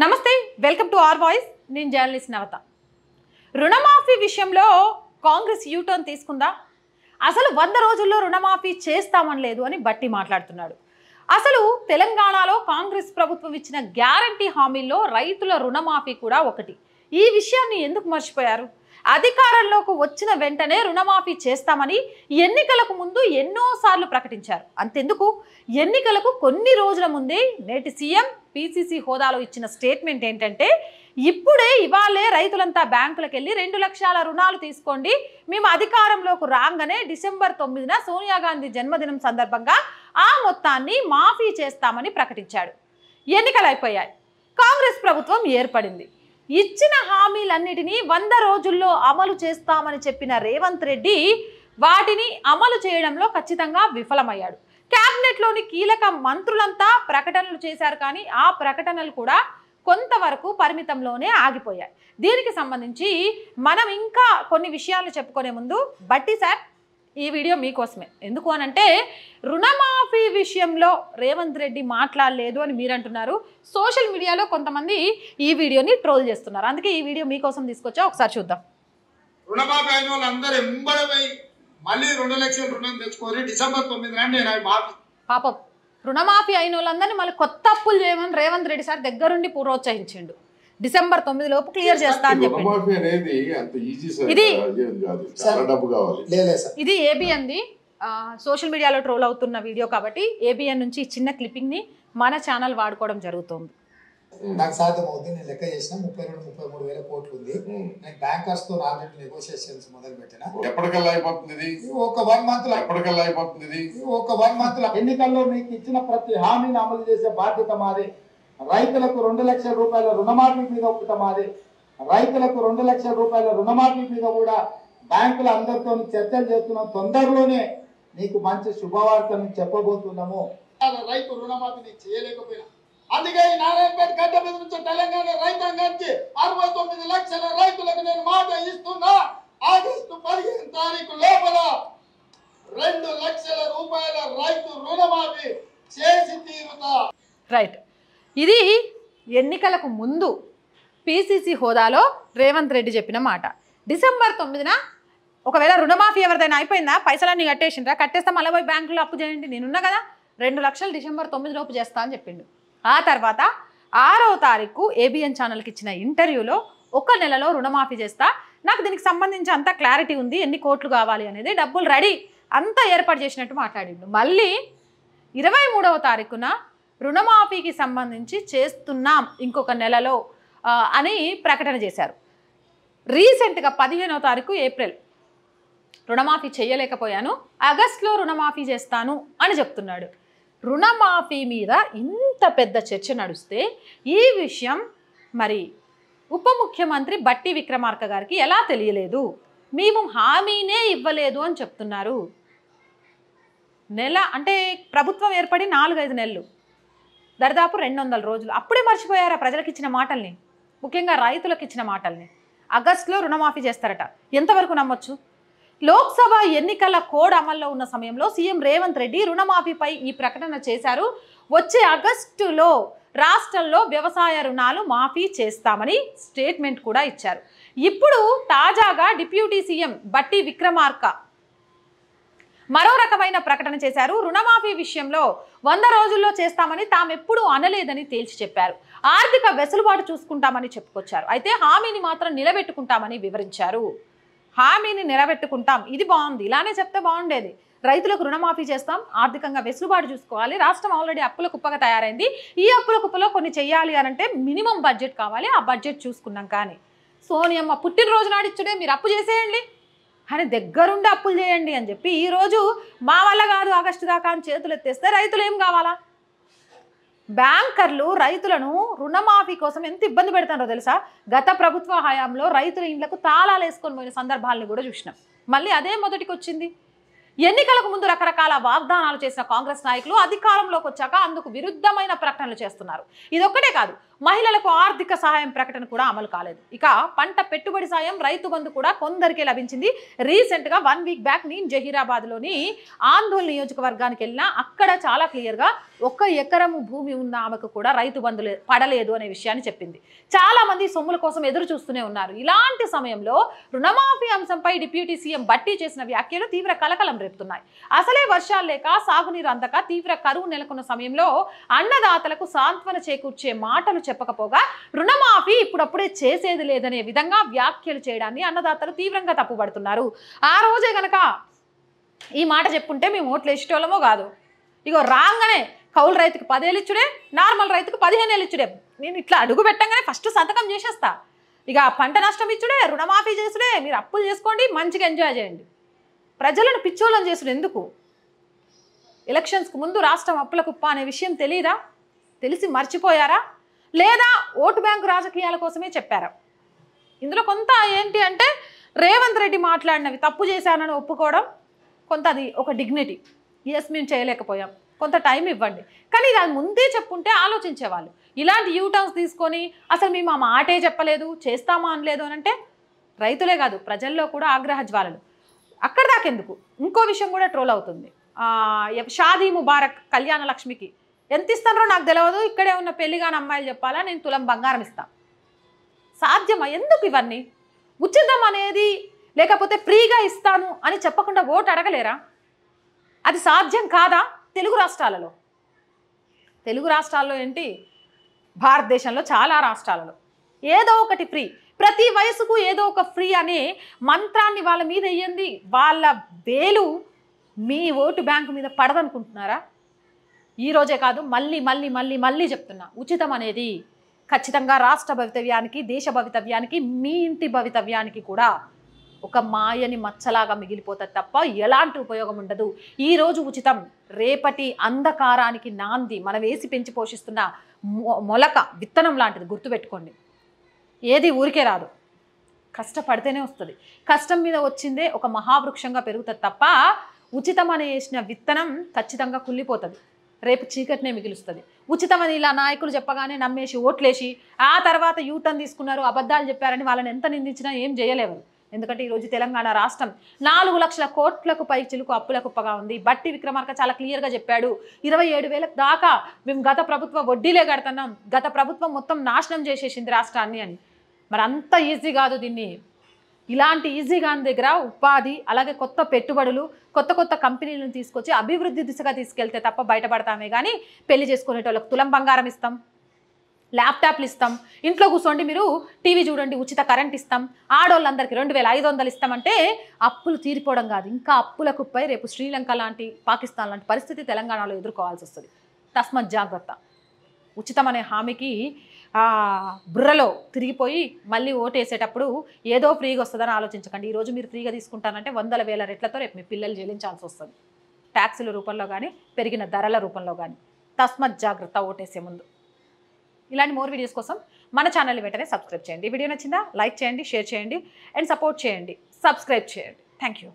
నమస్తే, welcome to are voice. నేను journalist నవత. రుణమాఫీ విషయంలో కాంగ్రెస్ యూటర్న్ తీసుకుందా? అసలు 100 రోజుల్లో రుణమాఫీ చేస్తామని లేదు అని బట్టి మాట్లాడుతున్నాడు. అసలు తెలంగాణలో కాంగ్రెస్ ప్రభుత్వం ఇచ్చిన గ్యారంటీ హామీల్లో రైతుల రుణమాఫీ కూడా ఒకటి. ఈ విషయాన్ని ఎందుకు మర్చిపోయారు? అధికారంలోకి వచ్చిన వెంటనే రుణమాఫీ చేస్తామని ఎన్నికలకు ముందు ఎన్నోసార్లు ప్రకటించారు. అంతెందుకు, ఎన్నికలకు కొన్ని రోజుల ముందే నేటి సీఎం పీసీసీ హోదాలో ఇచ్చిన స్టేట్మెంట్ ఏంటంటే, ఇవాళే రైతులంతా బ్యాంకులకు వెళ్ళి 2 లక్షల రుణాలు తీసుకోండి, మేము అధికారంలోకి రాగానే డిసెంబర్ 9న సోనియా గాంధీ జన్మదినం సందర్భంగా ఆ మొత్తాన్ని మాఫీ చేస్తామని ప్రకటించాడు. ఎన్నికలు అయిపోయాయి, కాంగ్రెస్ ప్రభుత్వం ఏర్పడింది. ఇచ్చిన హామీలన్నిటినీ 100 రోజుల్లో అమలు చేస్తామని చెప్పిన రేవంత్ రెడ్డి వాటిని అమలు చేయడంలో ఖచ్చితంగా విఫలమయ్యాడు. క్యాబినెట్లోని కీలక మంత్రులంతా ప్రకటనలు చేశారు, కానీ ఆ ప్రకటనలు కూడా కొంతవరకు పరిమితంలోనే ఆగిపోయాయి. దీనికి సంబంధించి మనం ఇంకా కొన్ని విషయాలు చెప్పుకునే ముందు, బట్టి సార్ ఈ వీడియో మీకోసమే. ఎందుకు అనంటే, రుణమాఫీ విషయంలో రేవంత్ రెడ్డి మాట్లాడలేదు అని మీరు అంటున్నారు. సోషల్ మీడియాలో కొంతమంది ఈ వీడియోని ట్రోల్ చేస్తున్నారు. అందుకే ఈ వీడియో మీకోసం తీసుకొచ్చా, ఒకసారి చూద్దాం. రుణమాఫీ అయిన వాళ్ళందరూ ఎంబడపోయి మళ్ళీ 2 లక్షల రుణం తెచ్చుకొని డిసెంబర్ 9న నేను మాఫీ. పాపం రుణమాఫీ అయిన వాళ్ళందరినీ మళ్ళీ కొత్త అప్పులు చేయమని రేవంత్ రెడ్డి సార్ దగ్గరుండి ప్రోత్సహించిండు. డిసెంబర్ 9 లోపు క్లియర్ చేస్తా అని చెప్పి. ఇది ఏబిఎన్ది సోషల్ మీడియాలో ట్రోల్ అవుతున్న వీడియో కాబట్టి ఏబిఎన్ నుంచి చిన్న క్లిప్పింగ్ ని మన ఛానల్ వాడుకోవడం జరుగుతుంది. నాకు సాధ్యం అవుతుంది. నేను లెక్క చేసిన 32-33 వేల కోట్లు ఉంది. నేను బ్యాంకర్స్ తో ఆల్రెడీ నెగోషియేషన్స్ మొదలు పెట్టిన. ఎప్పటికల్లా అయిపోతుంది? ఒక 1 మంత్ లో. ఎప్పటికల్లా అయిపోతుంది? ఒక 1 మంత్ లో. ఎన్నికల్లో మీకు ఇచ్చిన ప్రతి హామీని అమలు చేసే బాధ్యత మాది. రైతులకు 2 లక్షల రూపాయల రుణమాఫీ మీద ఒకటి మాది. రైతులకు 2 లక్షల రూపాయల రుణమాఫీ మీద కూడా బ్యాంకుల అందరితో చర్చలు చేస్తున్నాం. తొందరలోనే మీకు మంచి శుభవార్తను చెప్పబోతున్నాము. రైతు రుణమాఫీని చేయలేకపోయినా, అందుకే ఈ నారాయణపేట గడ్డ మీద నుంచి తెలంగాణ రైతాంగానికి 69 లక్షల రైతులకు నేను మాట ఇస్తున్నా. ఆగస్టు 15 తారీఖు లోపల 2 లక్షల రూపాయల రైతు రుణమాఫీ చేసి తీరుతా. రైట్, ఇది ఎన్నికలకు ముందు పీసీసీ హోదాలో రేవంత్ రెడ్డి చెప్పిన మాట. డిసెంబర్ 9న ఒకవేళ రుణమాఫీ ఎవరిదైనా అయిపోయిందా, పైసలన్నీ కట్టేసిండ్రా, కట్టేస్తే మళ్ళీ పోయి బ్యాంకులో అప్పు చేయండి, నేనున్నా కదా, 2 లక్షలు డిసెంబర్ 9 లోపు చేస్తా అని చెప్పిండు. ఆ తర్వాత 6వ తారీఖు ఏబిఎన్ ఛానల్కి ఇచ్చిన ఇంటర్వ్యూలో 1 నెలలో రుణమాఫీ చేస్తా, నాకు దీనికి సంబంధించి అంతా క్లారిటీ ఉంది, ఎన్ని కోట్లు కావాలి అనేది, డబ్బులు రెడీ, అంతా ఏర్పాటు చేసినట్టు మాట్లాడిండు. మళ్ళీ 23వ తారీఖున రుణమాఫీకి సంబంధించి చేస్తున్నాం ఇంకొక నెలలో అని ప్రకటన చేశారు. రీసెంట్గా 15వ తారీఖు ఏప్రిల్ రుణమాఫీ చేయలేకపోయాను, ఆగస్టులో రుణమాఫీ చేస్తాను అని చెప్తున్నాడు. రుణమాఫీ మీద ఇంత పెద్ద చర్చ నడుస్తే ఈ విషయం మరి ఉప ముఖ్యమంత్రి బట్టి విక్రమార్క గారికి ఎలా తెలియలేదు? మేము హామీనే ఇవ్వలేదు అని చెప్తున్నారు. నెల అంటే ప్రభుత్వం ఏర్పడి 4-5 నెలలు, దరిదాపు 200 రోజులు. అప్పుడే మర్చిపోయారా ప్రజలకు ఇచ్చిన మాటల్ని, ముఖ్యంగా రైతులకు ఇచ్చిన మాటల్ని? ఆగస్టులో రుణమాఫీ చేస్తారట, ఎంతవరకు నమ్మొచ్చు? లోక్సభ ఎన్నికల కోడ్ అమల్లో ఉన్న సమయంలో సీఎం రేవంత్ రెడ్డి రుణమాఫీపై ఈ ప్రకటన చేశారు. వచ్చే ఆగస్టులో రాష్ట్రంలో వ్యవసాయ రుణాలు మాఫీ చేస్తామని స్టేట్మెంట్ కూడా ఇచ్చారు. ఇప్పుడు తాజాగా డిప్యూటీ సీఎం బట్టి విక్రమార్క మరో రకమైన ప్రకటన చేశారు. రుణమాఫీ విషయంలో 100 రోజుల్లో చేస్తామని తామెప్పుడూ అనలేదని తేల్చి చెప్పారు. ఆర్థిక వెసులుబాటు చూసుకుంటామని చెప్పుకొచ్చారు. అయితే హామీని మాత్రం నిలబెట్టుకుంటామని వివరించారు. హామీని నిలబెట్టుకుంటాం, ఇది బాగుంది, ఇలానే చెప్తే బాగుండేది. రైతులకు రుణమాఫీ చేస్తాం, ఆర్థికంగా వెసులుబాటు చూసుకోవాలి, రాష్ట్రం ఆల్రెడీ అప్పుల కుప్పగా తయారైంది, ఈ అప్పుల కుప్పలో కొన్ని చెయ్యాలి అనంటే మినిమం బడ్జెట్ కావాలి, ఆ బడ్జెట్ చూసుకున్నాం. కానీ సోనియమ్మ పుట్టినరోజు నాడిచ్చుడే మీరు అప్పు చేసేయండి అని, దగ్గరుండి అప్పులు చేయండి అని చెప్పి ఈరోజు మా వల్ల కాదు ఆగస్టు దాకా అని చేతులు ఎత్తేస్తే రైతులు ఏం కావాలా? బ్యాంకర్లు రైతులను రుణమాఫీ కోసం ఎంత ఇబ్బంది పెడతారో తెలుసా? గత ప్రభుత్వ హయాంలో రైతుల ఇండ్లకు తాళాలు వేసుకొని పోయిన సందర్భాలను కూడా చూసినాం. మళ్ళీ అదే మొదటికి వచ్చింది. ఎన్నికలకు ముందు రకరకాల వాగ్దానాలు చేసిన కాంగ్రెస్ నాయకులు అధికారంలోకి వచ్చాక అందుకు విరుద్ధమైన ప్రకటనలు చేస్తున్నారు. ఇదొక్కటే కాదు, మహిళలకు ఆర్థిక సహాయం ప్రకటన కూడా అమలు కాలేదు. ఇక పంట పెట్టుబడి సాయం, రైతు బంధు కూడా కొందరికే లభించింది. రీసెంట్గా 1 వీక్ బ్యాక్ నేను జహీరాబాద్లోని ఆందోళన నియోజకవర్గానికి వెళ్ళినా అక్కడ చాలా క్లియర్గా 1 ఎకరం భూమి ఉన్న ఆమెకు కూడా రైతు బంధు పడలేదు అనే విషయాన్ని చెప్పింది. చాలా మంది సొమ్ముల కోసం ఎదురు చూస్తూనే ఉన్నారు. ఇలాంటి సమయంలో రుణమాఫీ అంశంపై డిప్యూటీ సీఎం భట్టి చేసిన వ్యాఖ్యలు తీవ్ర కలకలం రేపుతున్నాయి. అసలే వర్షాలు లేక, సాగునీరు అందక తీవ్ర కరువు నెలకొన్న సమయంలో అన్నదాతలకు సాంత్వన చేకూర్చే మాటలు చెప్పకపోగా రుణమాఫీ ఇప్పుడప్పుడే చేసేది లేదనే విధంగా వ్యాఖ్యలు చేయడాన్ని అన్నదాతలు తీవ్రంగా తప్పుపడుతున్నారు. ఆ రోజే గనక ఈ మాట చెప్పుంటే మేము ఓట్లు వేసేటోళ్ళమో కాదు. ఇగో రాగానే కౌలు రైతుకు 10 ఏళ్ళు ఇచ్చుడే, నార్మల్ రైతుకు 15 ఏళ్ళు ఇచ్చుడే. నేను ఇట్లా అడుగు పెట్టంగానే ఫస్ట్ సంతకం చేసేస్తా. ఇక పంట నష్టం ఇచ్చుడే, రుణమాఫీ చేసుడే, మీరు అప్పులు చేసుకోండి, మంచిగా ఎంజాయ్ చేయండి. ప్రజలను పిచ్చోళ్ళని చేసుడు ఎందుకు? ఎలక్షన్స్కు ముందు రాష్ట్రం అప్పుల కుప్ప అనే విషయం తెలియదా? తెలిసి మర్చిపోయారా? లేదా ఓటు బ్యాంకు రాజకీయాల కోసమే చెప్పారా? ఇందులో కొంత ఏంటి అంటే రేవంత్ రెడ్డి మాట్లాడినవి తప్పు చేశానని ఒప్పుకోవడం, కొంత అది ఒక డిగ్నిటీ. ఎస్ మేము చేయలేకపోయాం, కొంత టైం ఇవ్వండి. కానీ దాని ముందే చెప్పుంటే ఆలోచించేవాళ్ళు. ఇలాంటి యూటర్న్స్ తీసుకొని అసలు మేము ఆ మాటే చెప్పలేదు, చేస్తామా అనలేదు అని అంటే రైతులే కాదు ప్రజల్లో కూడా ఆగ్రహ జ్వాలలు. అక్కడ దాకెందుకు ఇంకో విషయం కూడా ట్రోల్ అవుతుంది. షాదీ ముబారక్ కళ్యాణ లక్ష్మికి ఎంత ఇస్తానో నాకు తెలియదు, ఇక్కడే ఉన్న పెళ్లిగాని అమ్మాయిలు చెప్పాలా నేను తులం బంగారం ఇస్తాను. సాధ్యమా? ఎందుకు ఇవన్నీ? ఉచితం అనేది లేకపోతే ఫ్రీగా ఇస్తాను అని చెప్పకుండా ఓటు అడగలేరా? అది సాధ్యం కాదా? తెలుగు రాష్ట్రాల్లో ఏంటి, భారతదేశంలో చాలా రాష్ట్రాలలో ఏదో ఒకటి ఫ్రీ, ప్రతి వయసుకు ఏదో ఒక ఫ్రీ అనే మంత్రాన్ని వాళ్ళ మీద వేయండి. వాళ్ళ వేలు మీ ఓటు బ్యాంకు మీద పడదనుకుంటున్నారా? ఈరోజే కాదు, మళ్ళీ చెప్తున్నా, ఉచితం అనేది ఖచ్చితంగా రాష్ట్ర భవితవ్యానికి, దేశ భవితవ్యానికి, మీ ఇంటి భవితవ్యానికి కూడా ఒక మాయని మచ్చలాగా మిగిలిపోతుంది తప్ప ఎలాంటి ఉపయోగం ఉండదు. ఈరోజు ఉచితం రేపటి అంధకారానికి నాంది. మనం వేసి పెంచి పోషిస్తున్న మొలక విత్తనం లాంటిది, గుర్తుపెట్టుకోండి. ఏది ఊరికే రాదు, కష్టపడితేనే వస్తుంది. కష్టం మీద వచ్చిందే ఒక మహావృక్షంగా పెరుగుతుంది తప్ప ఉచితం అనేసిన విత్తనం ఖచ్చితంగా కుళ్ళిపోతుంది, రేపు చీకటినే మిగులుస్తుంది. ఉచితమని ఇలా నాయకులు చెప్పగానే నమ్మేసి ఓట్లేసి ఆ తర్వాత యూటర్న్ తీసుకున్నారు, అబద్ధాలు చెప్పారని వాళ్ళని ఎంత నిందించినా ఏం చేయలేవు. ఎందుకంటే ఈరోజు తెలంగాణ రాష్ట్రం 4 లక్షల కోట్లకు పై చిలుకు అప్పుల కుప్పగా ఉంది. బట్టి విక్రమార్క చాలా క్లియర్గా చెప్పాడు, 27,000 దాకా మేము గత ప్రభుత్వ వడ్డీలే కడుతున్నాం, గత ప్రభుత్వం మొత్తం నాశనం చేసేసింది రాష్ట్రాన్ని అని. మరి అంత ఈజీ కాదు దీన్ని. ఇలాంటి ఈజీగా దగ్గర ఉపాధి, అలాగే కొత్త పెట్టుబడులు, కొత్త కంపెనీలను తీసుకొచ్చి అభివృద్ధి దిశగా తీసుకెళ్తే తప్ప బయటపడతామే కానీ పెళ్లి చేసుకునేటోళ్ళకి తులం బంగారం ఇస్తాం, ల్యాప్టాప్లు ఇస్తాం, ఇంట్లో కూర్చోండి మీరు టీవీ చూడండి, ఉచిత కరెంట్ ఇస్తాం, ఆడోళ్ళందరికీ 2,500 ఇస్తామంటే అప్పులు తీరిపోవడం కాదు, ఇంకా అప్పుల కుప్పై రేపు శ్రీలంక లాంటి, పాకిస్తాన్ లాంటి పరిస్థితి తెలంగాణలో ఎదుర్కోవాల్సి వస్తుంది. తస్మత్ జాగ్రత్త. ఉచితం అనే హామీకి బుర్రలో తిరిగిపోయి మళ్ళీ ఓటేసేటప్పుడు ఏదో ఫ్రీగా వస్తుందని ఆలోచించకండి. ఈరోజు మీరు ఫ్రీగా తీసుకుంటానంటే 100,000 రెట్లతో రేపు మీ పిల్లలు చెల్లించాల్సి వస్తుంది, ట్యాక్సుల రూపంలో కానీ, పెరిగిన ధరల రూపంలో కానీ. తస్మత్ జాగ్రత్త ఓటేసే ముందు. ఇలాంటి మోర్ వీడియోస్ కోసం మన ఛానల్ని వెంటనే సబ్స్క్రైబ్ చేయండి. వీడియో నచ్చిందా? లైక్ చేయండి, షేర్ చేయండి అండ్ సపోర్ట్ చేయండి, సబ్స్క్రైబ్ చేయండి. Thank you.